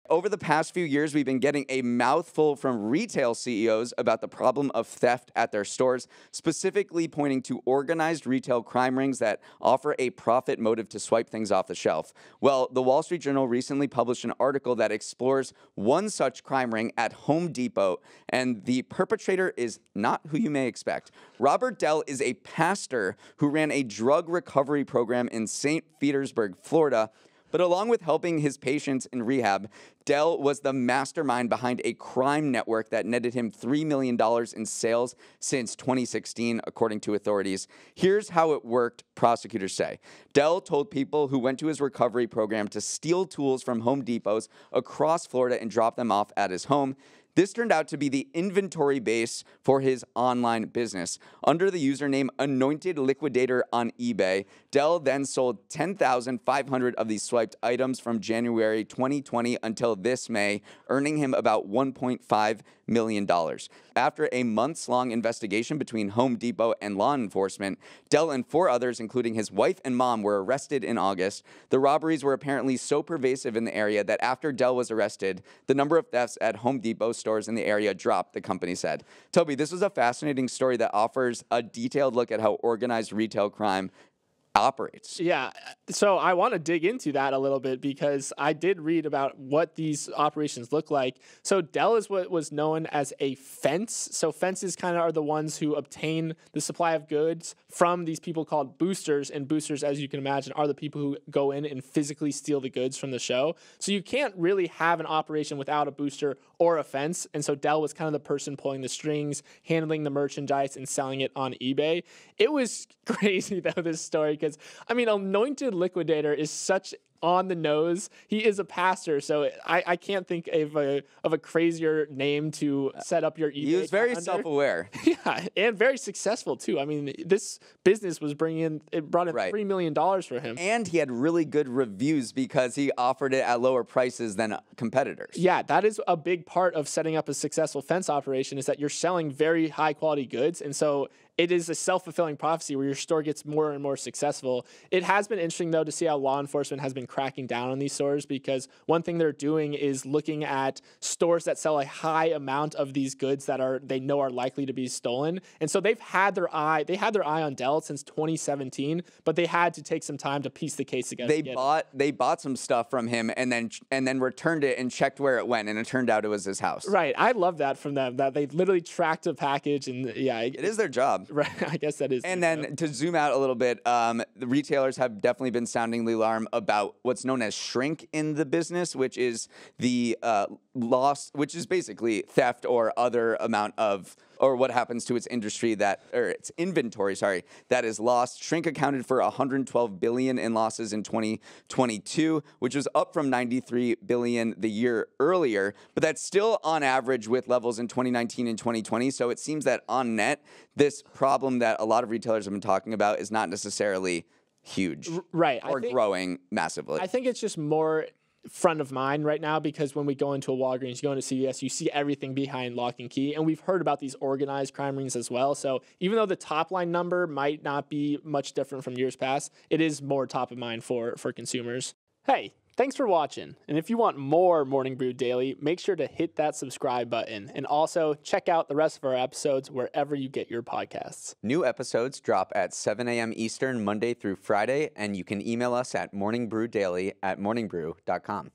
Over the past few years, we've been getting a mouthful from retail CEOs about the problem of theft at their stores, specifically pointing to organized retail crime rings that offer a profit motive to swipe things off the shelf. Well, the Wall Street Journal recently published an article that explores one such crime ring at Home Depot, and the perpetrator is not who you may expect. Robert Dell is a pastor who ran a drug recovery program in St. Petersburg, Florida. But along with helping his patients in rehab, Dell was the mastermind behind a crime network that netted him $3 million in sales since 2016, according to authorities. Here's how it worked, prosecutors say. Dell told people who went to his recovery program to steal tools from Home Depots across Florida and drop them off at his home. This turned out to be the inventory base for his online business. Under the username Anointed Liquidator on eBay, Dell then sold 10,500 of these swiped items from January 2020 until this May, earning him about $1.5 million. After a months-long investigation between Home Depot and law enforcement, Dell and 4 others, including his wife and mom, were arrested in August. The robberies were apparently so pervasive in the area that after Dell was arrested, the number of thefts at Home Depot stores in the area dropped, the company said. Toby, this was a fascinating story that offers a detailed look at how organized retail crime operates. Yeah, so I want to dig into that a little bit because I did read about what these operations look like. So Dell is what was known as a fence. So fences kind of are the ones who obtain the supply of goods from these people called boosters, and boosters, as you can imagine, are the people who go in and physically steal the goods from the show. So you can't really have an operation without a booster or a fence, and so Dell was kind of the person pulling the strings, handling the merchandise, and selling it on eBay. It was crazy, though, this story, because, I mean, Anointed Liquidator is such on the nose. He is a pastor, so I can't think of a crazier name to set up your eBay. He was very self-aware. Yeah, and very successful too. I mean, this business brought in $3 million for him. And he had really good reviews because he offered it at lower prices than competitors. Yeah, that is a big part of setting up a successful fence operation, is that you're selling very high quality goods, and so it is a self-fulfilling prophecy where your store gets more and more successful. It has been interesting, though, to see how law enforcement has been cracking down on these stores, because one thing they're doing is looking at stores that sell a high amount of these goods that they know are likely to be stolen. And so they've had their eye on Dell since 2017, but they had to take some time to piece the case together. They bought some stuff from him and then returned it and checked where it went, and it turned out it was his house. Right. I love that from them, that they literally tracked a package, and yeah. It is their job. Right, I guess that is. And then to zoom out a little bit, the retailers have definitely been sounding the alarm about what's known as shrink in the business, which is the loss, which is basically theft or other amount of, or what happens to its inventory, that is lost. Shrink accounted for $112 billion in losses in 2022, which was up from $93 billion the year earlier, but that's still on average with levels in 2019 and 2020. So it seems that on net, this problem that a lot of retailers have been talking about is not necessarily huge, right, or growing massively. I think it's just more front of mind right now, because when we go into a Walgreens, you go into CVS, you see everything behind lock and key, and we've heard about these organized crime rings as well. So even though the top line number might not be much different from years past, it is more top of mind for consumers. Hey, thanks for watching. And if you want more Morning Brew Daily, make sure to hit that subscribe button, and also check out the rest of our episodes wherever you get your podcasts. New episodes drop at 7 a.m. Eastern Monday through Friday, and you can email us at morningbrewdaily@morningbrew.com.